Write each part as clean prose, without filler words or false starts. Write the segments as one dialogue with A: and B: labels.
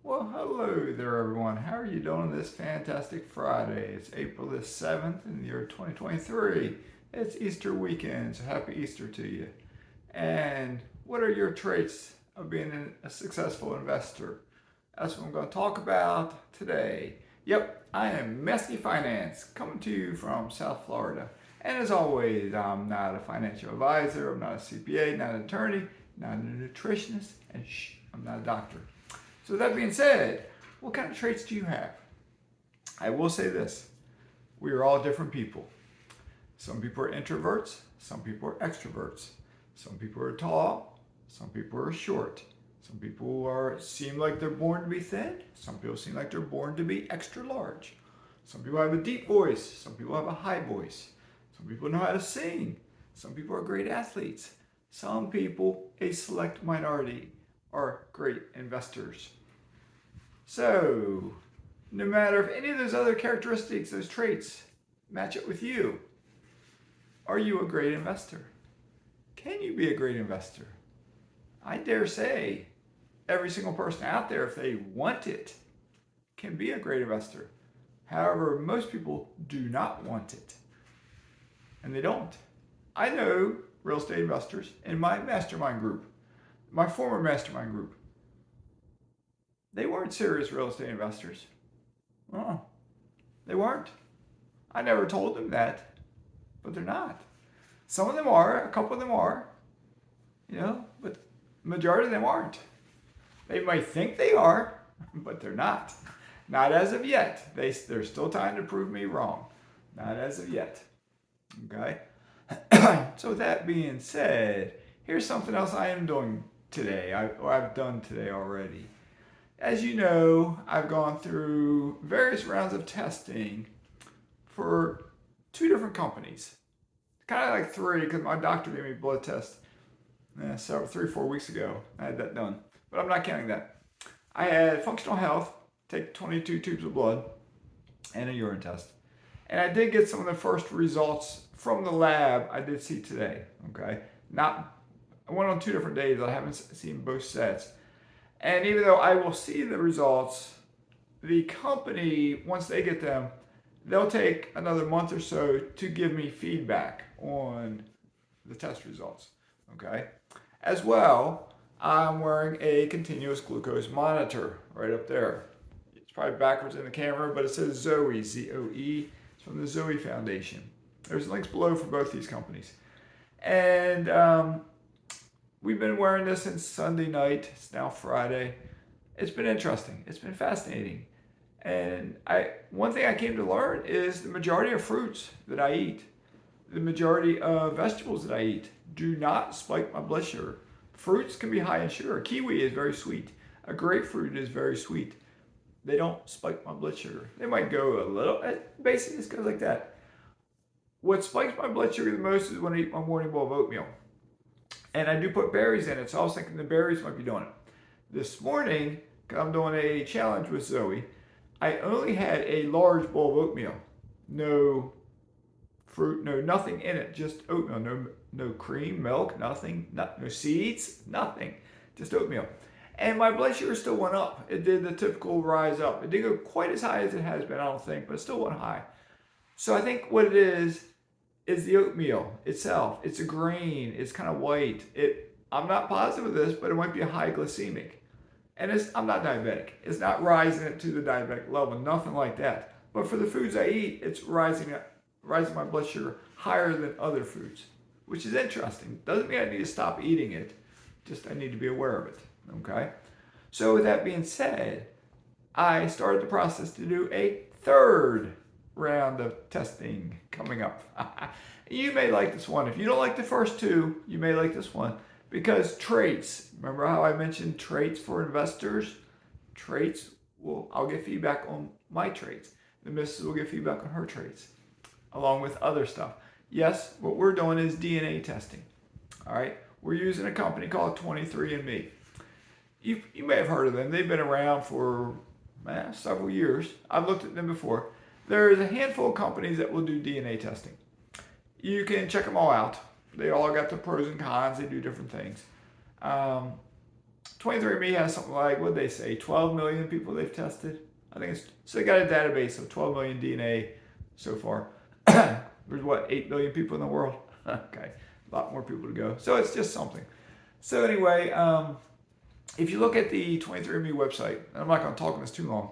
A: Well, hello there, everyone. How are you doing this fantastic Friday? It's April the 7th in the year 2023. It's Easter weekend, so happy Easter to you. And what are your traits of being a successful investor? That's what I'm going to talk about today. Yep, I am Mesky Finance, coming to you from South Florida. And as always, I'm not a financial advisor, I'm not a CPA, not an attorney, not a nutritionist, and I'm not a doctor. So with that being said, what kind of traits do you have? I will say this. We are all different people. Some people are introverts, some people are extroverts. Some people are tall, some people are short. Some people seem like they're born to be thin, some people seem like they're born to be extra large. Some people have a deep voice, some people have a high voice. Some people know how to sing, some people are great athletes. Some people, a select minority, are great investors. So, no matter if any of those other characteristics, those traits, match up with you, are you a great investor? Can you be a great investor? I dare say every single person out there, if they want it, can be a great investor. However, most people do not want it, and they don't. I know real estate investors in my mastermind group, my former mastermind group. They weren't serious real estate investors. Oh, they weren't. I never told them that, but they're not. Some of them are, a couple of them are, but the majority of them aren't. They might think they are, but they're not. Not as of yet. There's still time to prove me wrong. Not as of yet. Okay? So, with that being said, here's something else I am doing today, I've done today already. As you know, I've gone through various rounds of testing for two different companies. Kind of like three, because my doctor gave me a blood test 3 or 4 weeks ago. I had that done, but I'm not counting that. I had functional health, take 22 tubes of blood, and a urine test. And I did get some of the first results from the lab I did see today. Okay, I went on 2 different days. I haven't seen both sets. And even though I will see the results, the company, once they get them, they'll take another month or so to give me feedback on the test results. Okay. As well, I'm wearing a continuous glucose monitor right up there. It's probably backwards in the camera, but it says Zoe, Z-O-E. It's from the Zoe Foundation. There's links below for both these companies. And we've been wearing this since Sunday night. It's now Friday. It's been interesting. It's been fascinating. And one thing I came to learn is the majority of fruits that I eat, the majority of vegetables that I eat, do not spike my blood sugar. Fruits can be high in sugar. Kiwi is very sweet. A grapefruit is very sweet. They don't spike my blood sugar. They might go a little. Basically, it goes like that. What spikes my blood sugar the most is when I eat my morning bowl of oatmeal. And I do put berries in it, so I was thinking the berries might be doing it. This morning, I'm doing a challenge with Zoe. I only had a large bowl of oatmeal. No fruit, no nothing in it, just oatmeal. No cream, milk, nothing, no seeds, nothing, just oatmeal. And my blood sugar still went up. It did the typical rise up. It didn't go quite as high as it has been, I don't think, but it still went high. So I think what it is the oatmeal itself. It's a grain. It's kind of white. I'm not positive of this, but it might be a high glycemic. And I'm not diabetic. It's not rising it to the diabetic level, nothing like that. But for the foods I eat, it's rising my blood sugar higher than other foods, which is interesting. Doesn't mean I need to stop eating it. Just I need to be aware of it. Okay? So with that being said, I started the process to do a third round of testing coming up. You may like this one. If you don't like the first two, you may like this one because traits. Remember how I mentioned traits for investors? Traits, I'll get feedback on my traits. The missus will get feedback on her traits, along with other stuff. Yes, what we're doing is DNA testing. All right, we're using a company called 23andMe. You may have heard of them. They've been around for several years. I've looked at them before. There's a handful of companies that will do DNA testing. You can check them all out. They all got the pros and cons. They do different things. 23andMe has something like, what did they say, 12 million people they've tested? I think it's, so they got a database of 12 million DNA so far. There's what, 8 billion people in the world? Okay, a lot more people to go. So it's just something. So anyway, if you look at the 23andMe website, and I'm not going to talk on this too long,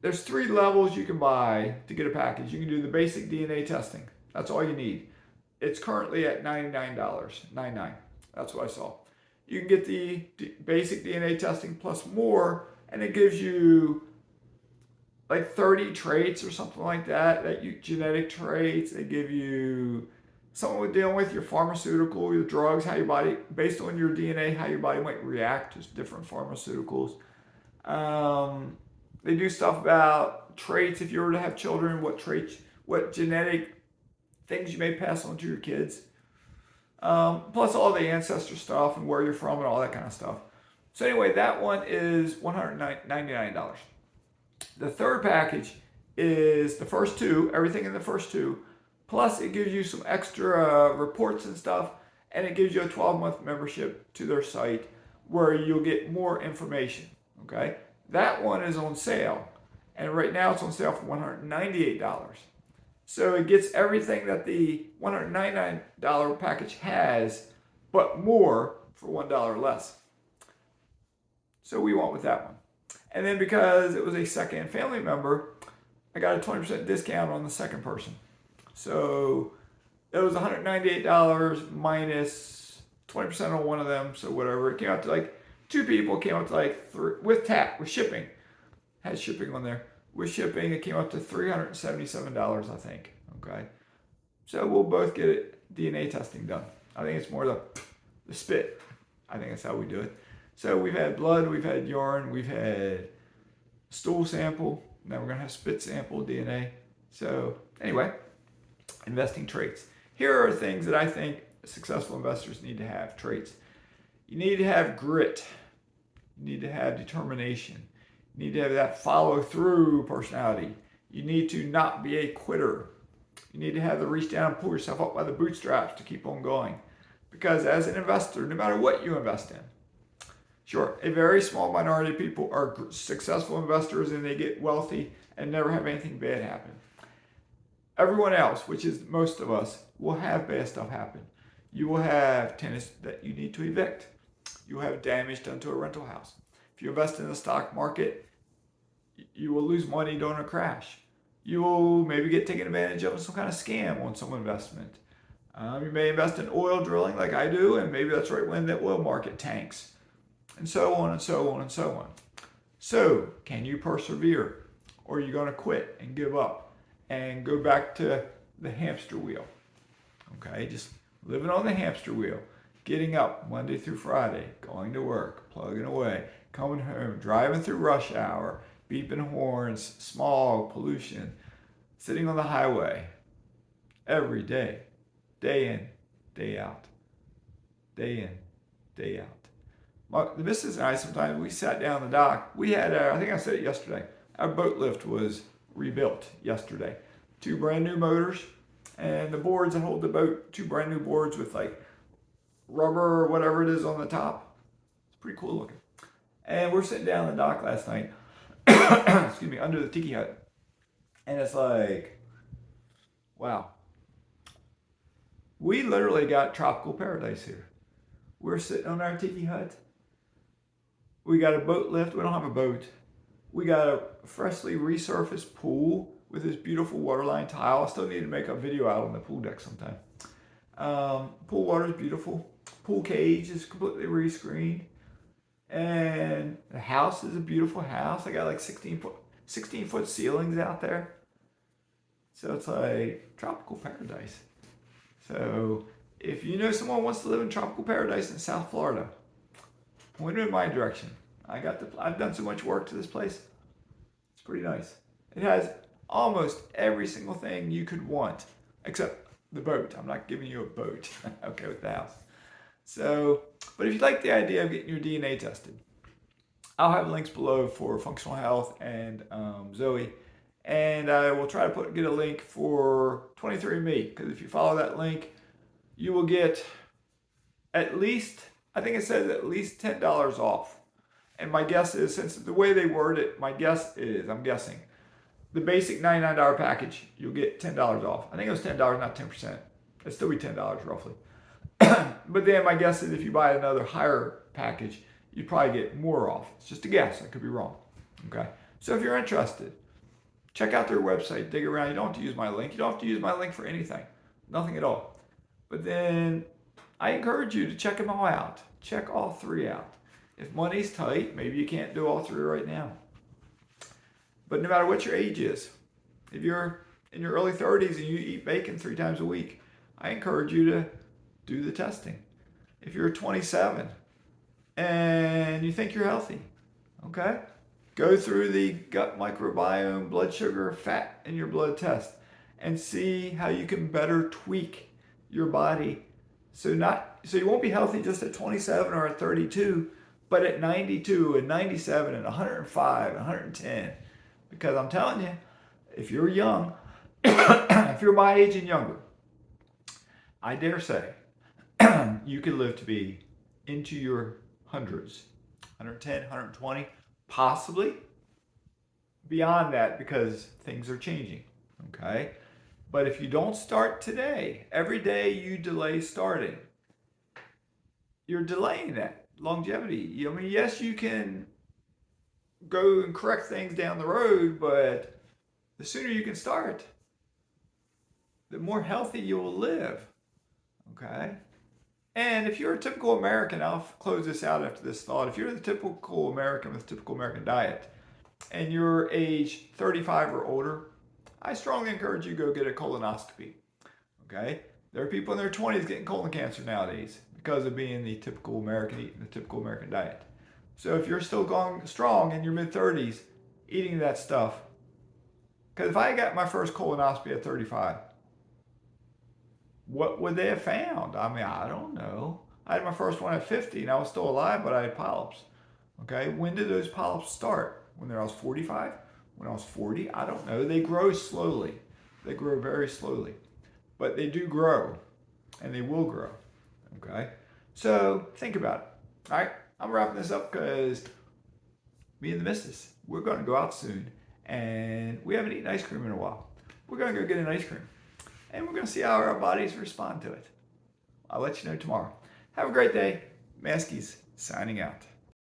A: there's 3 levels you can buy to get a package. You can do the basic DNA testing. That's all you need. It's currently at $99, $99. That's what I saw. You can get the basic DNA testing plus more, and it gives you like 30 traits or something like that, genetic traits. They give you something with dealing with your pharmaceutical, your drugs, how your body, based on your DNA, how your body might react to different pharmaceuticals. They do stuff about traits. If you were to have children, what traits, what genetic things you may pass on to your kids. Plus all the ancestor stuff and where you're from and all that kind of stuff. So anyway, that one is $199. The third package is the first 2, everything in the first 2, plus it gives you some extra reports and stuff, and it gives you a 12-month membership to their site where you'll get more information, okay? That one is on sale, and right now it's on sale for $198. So it gets everything that the $199 package has, but more for $1 less. So we went with that one. And then because it was a second family member, I got a 20% discount on the second person. So it was $198 minus 20% on one of them. So whatever, it came out to like 2 people, came out to like 3, with shipping. Had shipping on there. With shipping, it came up to $377, I think. Okay. So we'll both get it, DNA testing done. I think it's more the spit. I think that's how we do it. So we've had blood, we've had urine, we've had stool sample. Now we're going to have spit sample, DNA. So anyway, investing traits. Here are things that I think successful investors need to have, traits. You need to have grit. You need to have determination. You need to have that follow-through personality. You need to not be a quitter. You need to have the reach down and pull yourself up by the bootstraps to keep on going. Because as an investor, no matter what you invest in, sure, a very small minority of people are successful investors and they get wealthy and never have anything bad happen. Everyone else, which is most of us, will have bad stuff happen. You will have tenants that you need to evict. You will have damage done to a rental house. If you invest in the stock market, you will lose money during a crash. You will maybe get taken advantage of in some kind of scam on some investment. You may invest in oil drilling like I do, and maybe that's right when the oil market tanks. And so on and so on and so on. So, can you persevere? Or are you going to quit and give up and go back to the hamster wheel? Okay, just living on the hamster wheel. Getting up Monday through Friday, going to work, plugging away, coming home, driving through rush hour, beeping horns, smog, pollution, sitting on the highway every day, day in, day out, day in, day out. The missus and I, sometimes we sat down the dock. We had, I think I said it yesterday, our boat lift was rebuilt yesterday. 2 brand new motors, and the boards that hold the boat, 2 brand new boards with like rubber or whatever it is on the top. It's pretty cool looking. And we're sitting down on the dock last night, excuse me, under the tiki hut. And it's like, wow. We literally got tropical paradise here. We're sitting on our tiki hut. We got a boat lift. We don't have a boat. We got a freshly resurfaced pool with this beautiful waterline tile. I still need to make a video out on the pool deck sometime. Pool water is beautiful. Pool cage is completely rescreened. And the house is a beautiful house. I got like 16 foot ceilings out there. So it's like tropical paradise. So if you know someone who wants to live in tropical paradise in South Florida, point them in my direction. I've done so much work to this place. It's pretty nice. It has almost every single thing you could want, except the boat. I'm not giving you a boat. Okay, with the house. So, but if you'd like the idea of getting your DNA tested, I'll have links below for Functional Health and Zoe. And I will try to get a link for 23andMe, because if you follow that link, you will get at least I think it says at least $10 off. And my guess is, since the way they word it, my guess is, I'm guessing, the basic $99 package, you'll get $10 off. I think it was $10, not 10%. It'd still be $10 roughly. But then my guess is if you buy another higher package, you'd probably get more off. It's just a guess. I could be wrong. Okay. So if you're interested, check out their website, dig around. You don't have to use my link. You don't have to use my link for anything. Nothing at all. But then I encourage you to check them all out. Check all three out. If money's tight, maybe you can't do all three right now. But no matter what your age is, if you're in your early 30s and you eat bacon 3 times a week, I encourage you to do the testing. If you're 27 and you think you're healthy, okay, go through the gut microbiome, blood sugar, fat in your blood test and see how you can better tweak your body so you won't be healthy just at 27 or at 32, but at 92 and 97 and 105 and 110. Because I'm telling you, if you're young, if you're my age and younger, I dare say you could live to be into your hundreds, 110, 120, possibly beyond that, because things are changing, okay? But if you don't start today, every day you delay starting, you're delaying that longevity. I mean, yes, you can go and correct things down the road, but the sooner you can start, the more healthy you will live, okay? And if you're a typical American, I'll close this out after this thought. If you're the typical American with a typical American diet and you're age 35 or older, I strongly encourage you to go get a colonoscopy, okay? There are people in their 20s getting colon cancer nowadays because of being the typical American, eating the typical American diet. So if you're still going strong in your mid-30s, eating that stuff, because if I got my first colonoscopy at 35, what would they have found? I mean, I don't know. I had my first one at 50 and I was still alive, but I had polyps. Okay, when did those polyps start? When I was 45? When I was 40? I don't know. They grow slowly. They grow very slowly. But they do grow, and they will grow. Okay? So think about it. All right? I'm wrapping this up because me and the missus, we're going to go out soon, and we haven't eaten ice cream in a while. We're going to go get an ice cream, and we're going to see how our bodies respond to it. I'll let you know tomorrow. Have a great day. Maskies signing out.